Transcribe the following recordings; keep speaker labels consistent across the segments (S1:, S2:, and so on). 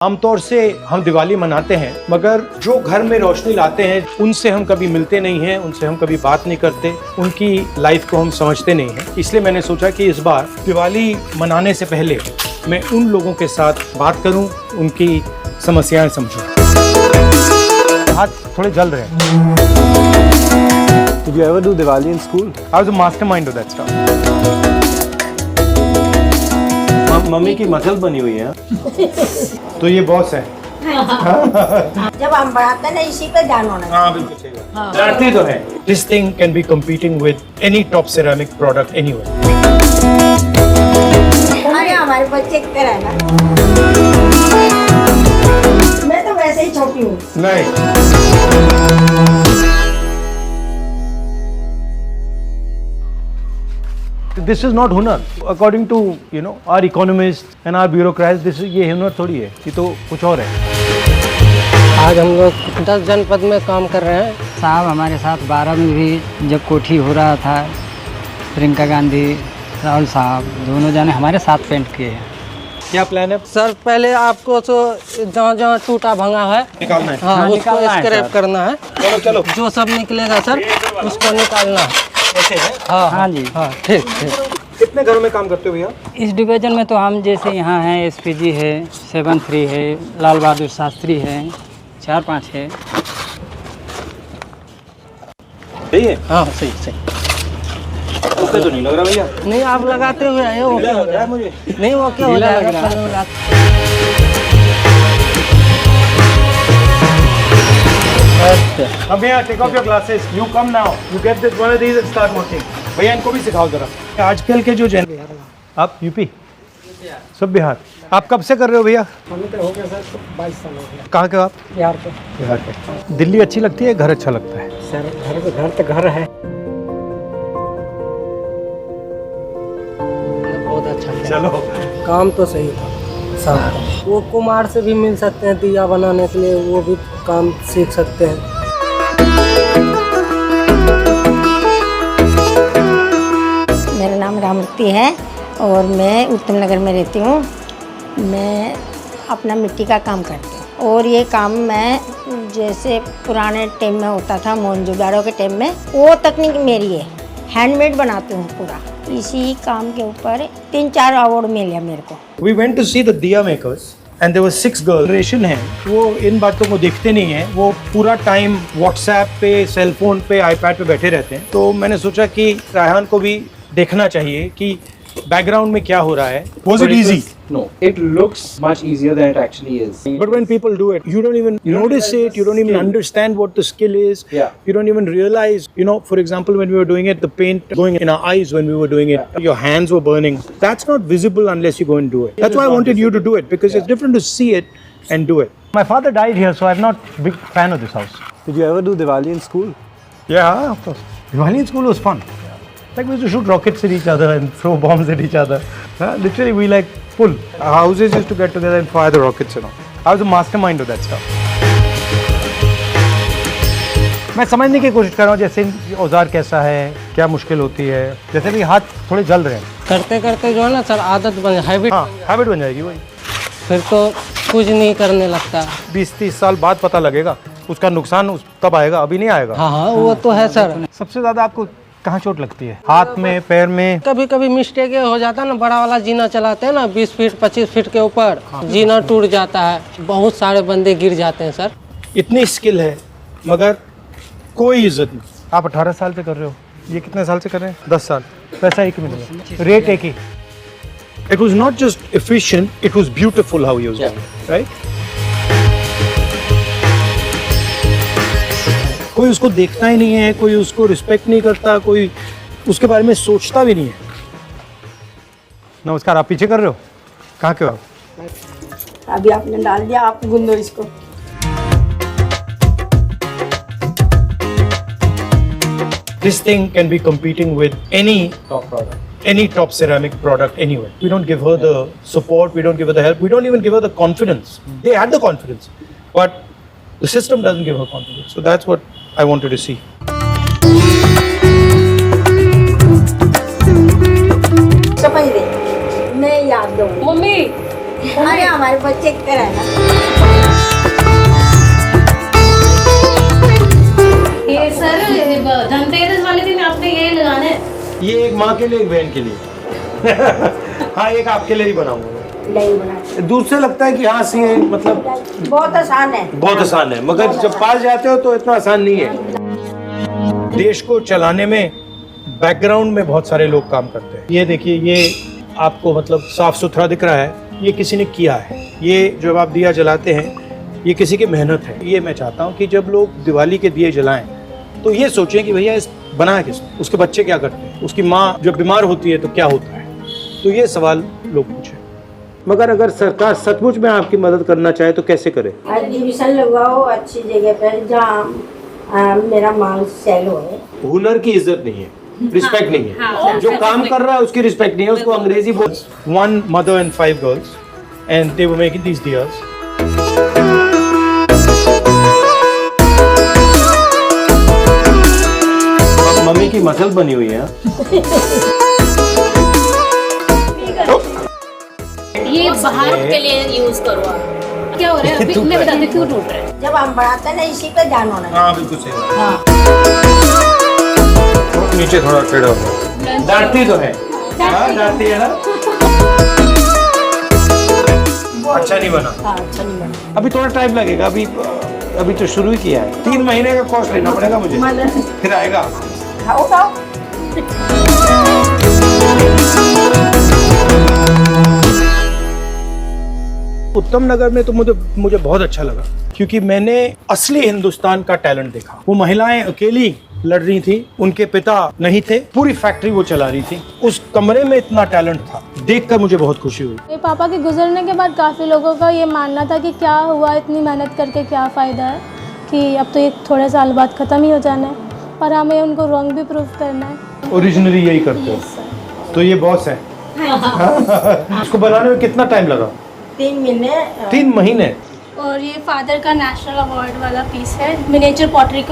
S1: आमतौर से हम दिवाली मनाते हैं, मगर जो घर में रोशनी लाते हैं उनसे हम कभी मिलते नहीं हैं, उनसे हम कभी बात नहीं करते, उनकी लाइफ को हम समझते नहीं हैं। इसलिए मैंने सोचा कि इस बार दिवाली मनाने से पहले मैं उन लोगों के साथ बात करूं, उनकी समस्याएं समझूं। हाथ थोड़े जल रहे हैं।
S2: Did you ever do Diwali in school?
S1: I was a mastermind of that stuff.
S2: Mummy की मसल बनी हुई है।
S1: तो ये बॉस है।
S3: जब हम बढ़ाते हैं ना इसी पे ध्यान होना चाहिए।
S1: हाँ बिल्कुल सही बात। जानते तो हैं। This thing can be competing with any top ceramic product anywhere.
S3: अरे हमारे बच्चे की तरह है ना। मैं तो वैसे ही छोटी हूँ।
S1: नहीं। This is not हुनर. According to our economists and our bureaucrats, this is ये हुनर थोड़ी है, ये तो कुछ और है।
S4: आज हम लोग 10 जनपद में काम कर रहे हैं। साहब हमारे साथ 12 में भी जब कोठी हो रहा था, प्रियंका गांधी, राहुल साहब दोनों जाने हमारे साथ पेंट किए हैं।
S1: क्या प्लान है?
S4: सर पहले आपको तो जहाँ जहाँ टूटा भंगा है
S1: निकालना है।
S4: हाँ उसको स्क्रैप करना है।
S1: चलो चलो।
S4: जो सब निकलेगा सर उसको निकालना है।
S1: ऐसे है?
S4: हाँ जी हाँ ठीक ठीक।
S1: कितने घरों में काम करते हो भैया?
S4: इस डिवीजन में तो हम जैसे यहाँ हैं, एसपीजी है, 7-3 है, लाल बहादुर शास्त्री है, 4-5 है।
S1: सही है?
S4: हाँ सही सही।
S1: उससे तो नहीं लग रहा भैया।
S4: नहीं आप लगाते हुए आए हो क्या हो
S1: लग रहा है मुझे।
S4: नहीं वो क्या हो जाएगा।
S1: अब भैया take off your glasses, you come now, you get this one of these and start working. भैया इनको भी सिखाओ जरा। आजकल के जो आप यूपी सब बिहार, आप कब से कर रहे हो भैया?
S4: हमें तो हो गया सर 22 साल हो गया।
S1: कहाँ के हो आप?
S4: बिहार के।
S1: बिहार के। दिल्ली अच्छी लगती है, घर अच्छा लगता है?
S4: सर घर तो घर है। बहुत अच्छा है।
S1: चलो
S4: काम तो सही था सब। वो कुमार से भी मिल सकते हैं दिया बनाने के लिए, वो भी काम सीख सकते हैं।
S3: मेरा नाम रामूर्ति है और मैं उत्तम नगर में रहती हूँ। मैं अपना मिट्टी का काम करती हूँ और ये काम मैं जैसे पुराने टाइम में होता था, मोहनजोदाड़ो के टाइम में, वो तकनीक मेरी है। हैंडमेड बनाती हूँ पूरा। इसी काम के ऊपर 3-4 अवार्ड मिले मेरे को।
S1: We went to see the दिया makers and there were 6 girls. Generation है वो इन बातों को देखते नहीं है, वो पूरा टाइम व्हाट्सएप पे, सेलफोन पे, आईपैड पे बैठे रहते हैं। तो मैंने सोचा कि रायहान को भी देखना चाहिए कि बैकग्राउंड में क्या हो रहा है। Was it easy?
S2: No, it looks much easier than it actually is.
S1: But when people do it, you don't even notice it, you don't even understand what the skill is.
S2: Yeah.
S1: You don't even realize, for example, when we were doing it, the paint going in our eyes when we were doing it, your hands were burning. That's not visible unless you go and do it. That's why I wanted you to do it, because it's different to see it and do it. My father died here, so I'm not a big fan of this house.
S2: Did you ever do Diwali in school?
S1: Yeah, of course. Diwali in school was fun. Like we used to shoot rockets at each other and throw bombs at each other. Literally, we pull. Our houses used to get together and fire the rockets, I was a mastermind of that stuff. मैं समझने की कोशिश कर रहा हूँ जैसे औजार कैसा है, क्या मुश्किल होती है। जैसे भी हाथ थोड़े जल रहे हैं।
S4: करते करते जो है ना सर आदत बन हैबिट।
S1: हाँ, हैबिट बन जाएगी वही।
S4: फिर तो कुछ नहीं करने लगता।
S1: 20-30 साल बाद पता लगेगा उसका नुकसान कब आएगा, अभी नहीं आएगा।
S4: हाँ वो तो है सर।
S1: सबसे ज्यादा आपको कहाँ चोट लगती है? हाथ में, पैर में?
S4: कभी कभी मिस्टेक हो जाता है ना, बड़ा वाला जीना चलाते हैं ना 20 फीट 25 फीट के ऊपर, जीना टूट जाता है। बहुत सारे बंदे गिर जाते हैं सर।
S1: इतनी स्किल है मगर कोई इज्जत नहीं। आप 18 साल से कर रहे हो, ये कितने साल से कर रहे हैं? 10 साल। पैसा एक ही मिलेगा, रेट एक ही। It was not just efficient, it was beautiful how he was doing it, right? कोई उसको देखता ही नहीं है, कोई उसको रिस्पेक्ट नहीं करता, कोई उसके बारे में सोचता भी नहीं है। नमस्कार, आप पीछे कर रहे हो? कहाँ के हो आप?
S3: अभी आपने डाल दिया, आप गुंदो इसको।
S1: This thing can be competing with any top ceramic product anywhere. We don't give her the support, we don't give her the help, we don't even give her the confidence. They had the confidence, but the system doesn't give her confidence. So that's what I wanted to see.
S3: समझ दे, मैं याद दूँ।
S5: Mummy
S3: अरे हमारे बच्चे की तरह ना।
S5: ये सर धनतेरस वाले दिन आपने ये लगाना है।
S1: ये एक माँ के लिए, एक बहन के लिए। हाँ, एक आपके लिए ही बनाऊंगा।
S3: नहीं बना,
S1: दूर से लगता है कि हाँ सी मतलब
S3: बहुत आसान है।
S1: बहुत आसान है, मगर जब पास जाते हो तो इतना आसान नहीं है। देश को चलाने में बैकग्राउंड में बहुत सारे लोग काम करते हैं। ये देखिए, ये आपको मतलब साफ सुथरा दिख रहा है, ये किसी ने किया है। ये जब आप दिया जलाते हैं, ये किसी की मेहनत है। ये मैं चाहता हूँ कि जब लोग दिवाली के दिए जलाएं तो ये सोचें कि भैया इस बनाया किसने, उसके बच्चे क्या करते हैं, उसकी माँ जब बीमार होती है तो क्या होता है। तो ये सवाल लोग पूछें। मगर अगर सरकार सचमुच में आपकी मदद करना चाहे तो कैसे करे?
S3: एग्जीबिशन लगवाओ अच्छी जगह पर जहाँ मेरा माल सेल हो।
S1: हुनर की इज्जत नहीं है, रिस्पेक्ट नहीं है। जो काम कर रहा है उसकी रिस्पेक्ट नहीं है। उसको अंग्रेजी बोल। 1 mother and 5 girls and they were making these diyas. Mummy की मसल बनी हुई है।
S5: ये बाहर के लिए यूज करो आप। क्या हो रहा है अभी मैं बताती क्यों टूट रहा है।
S3: जब हम बढ़ाते हैं ना इसी पे ध्यान होना।
S1: हाँ बिल्कुल सही। नीचे थोड़ा टेढ़ा हो। डांटती तो है। हाँ डांटती है ना। अच्छा नहीं बना।
S3: अच्छा नहीं बना।
S1: अभी थोड़ा टाइम लगेगा। अभी तो शुरू ही किया है। 3 महीने का कोर्स लेना पड़ेगा मुझे, फिर आएगा।
S3: खाओ खाओ।
S1: उत्तम नगर में तो मुझे बहुत अच्छा लगा, क्योंकि मैंने असली हिंदुस्तान का टैलेंट देखा। वो महिलाएं अकेली लड़ रही थी, उनके पिता नहीं थे, पूरी फैक्ट्री वो चला रही थी। उस कमरे में इतना टैलेंट था, देखकर मुझे बहुत खुशी हुई।
S6: मेरे पापा के गुजरने के बाद काफ़ी लोगों का ये मानना था कि क्या हुआ, इतनी मेहनत करके क्या फ़ायदा है, कि अब तो ये थोड़े साल बाद ख़त्म ही हो जाना है, पर हमें उनको रॉन्ग भी प्रूव करना है।
S1: ओरिजिनली यही करते हो। तो ये बॉस है। इसको बनाने में कितना टाइम लगा?
S3: 3 महीने।
S1: 3 महीने।
S6: और ये फादर का नेशनल अवार्ड वाला पीस है, मिनिएचर पॉटरी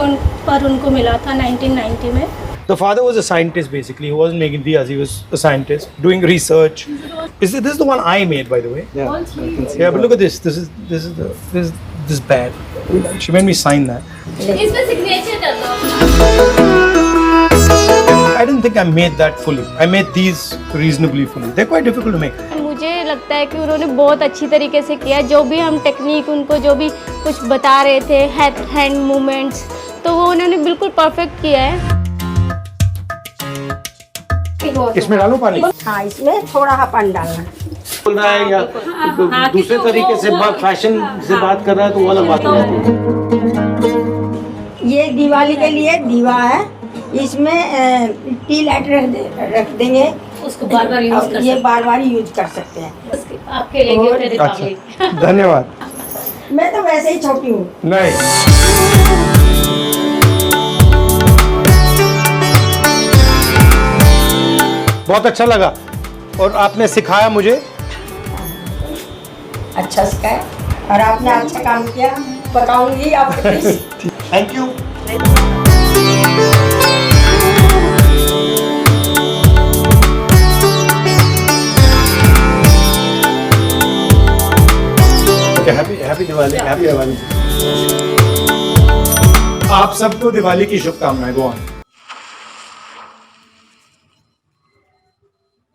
S6: पर उनको मिला था 1990 में।
S1: The father was a scientist basically. He wasn't making diyas. He was a scientist doing research. This is the one I made, by the way.
S2: Yeah,
S1: Yeah, but look at this. This is bad. She made me sign that.
S5: इसमें signature कर दो।
S1: I didn't think I made that fully. I made these reasonably fully. They're quite difficult to make.
S6: मुझे लगता है कि उन्होंने बहुत अच्छी तरीके से किया, जो भी हम टेक्निक उनको जो भी कुछ बता रहे थे, हैंड मूवमेंट्स, तो वो उन्होंने बिल्कुल परफेक्ट किया है।
S1: इसमें डालो पानी।
S3: हाँ, इसमें थोड़ा पानी डालना।
S1: बोल रहा है या दूसरे तरीके से बात, फैशन से बात कर रहा है तो वो अलग बात हो जाती है।
S3: ये दिवाली के लिए दीवा है, इसमें टी लाइट रख देंगे,
S5: उसको बार-बार यूज कर
S3: ये बार-बार यूज कर सकते हैं।
S5: सकते हैं। आपके लिए गिफ्ट है दीपावली।
S1: अच्छा, धन्यवाद।
S3: मैं तो वैसे ही छोटी हूँ।
S1: नहीं, बहुत अच्छा लगा और आपने सिखाया मुझे।
S3: अच्छा सिखाया और आपने अच्छा काम किया, बताऊंगी आपको।
S1: Thank you. Happy Diwali. Happy Diwali. आप सबको दिवाली की शुभकामनाएं। Go on.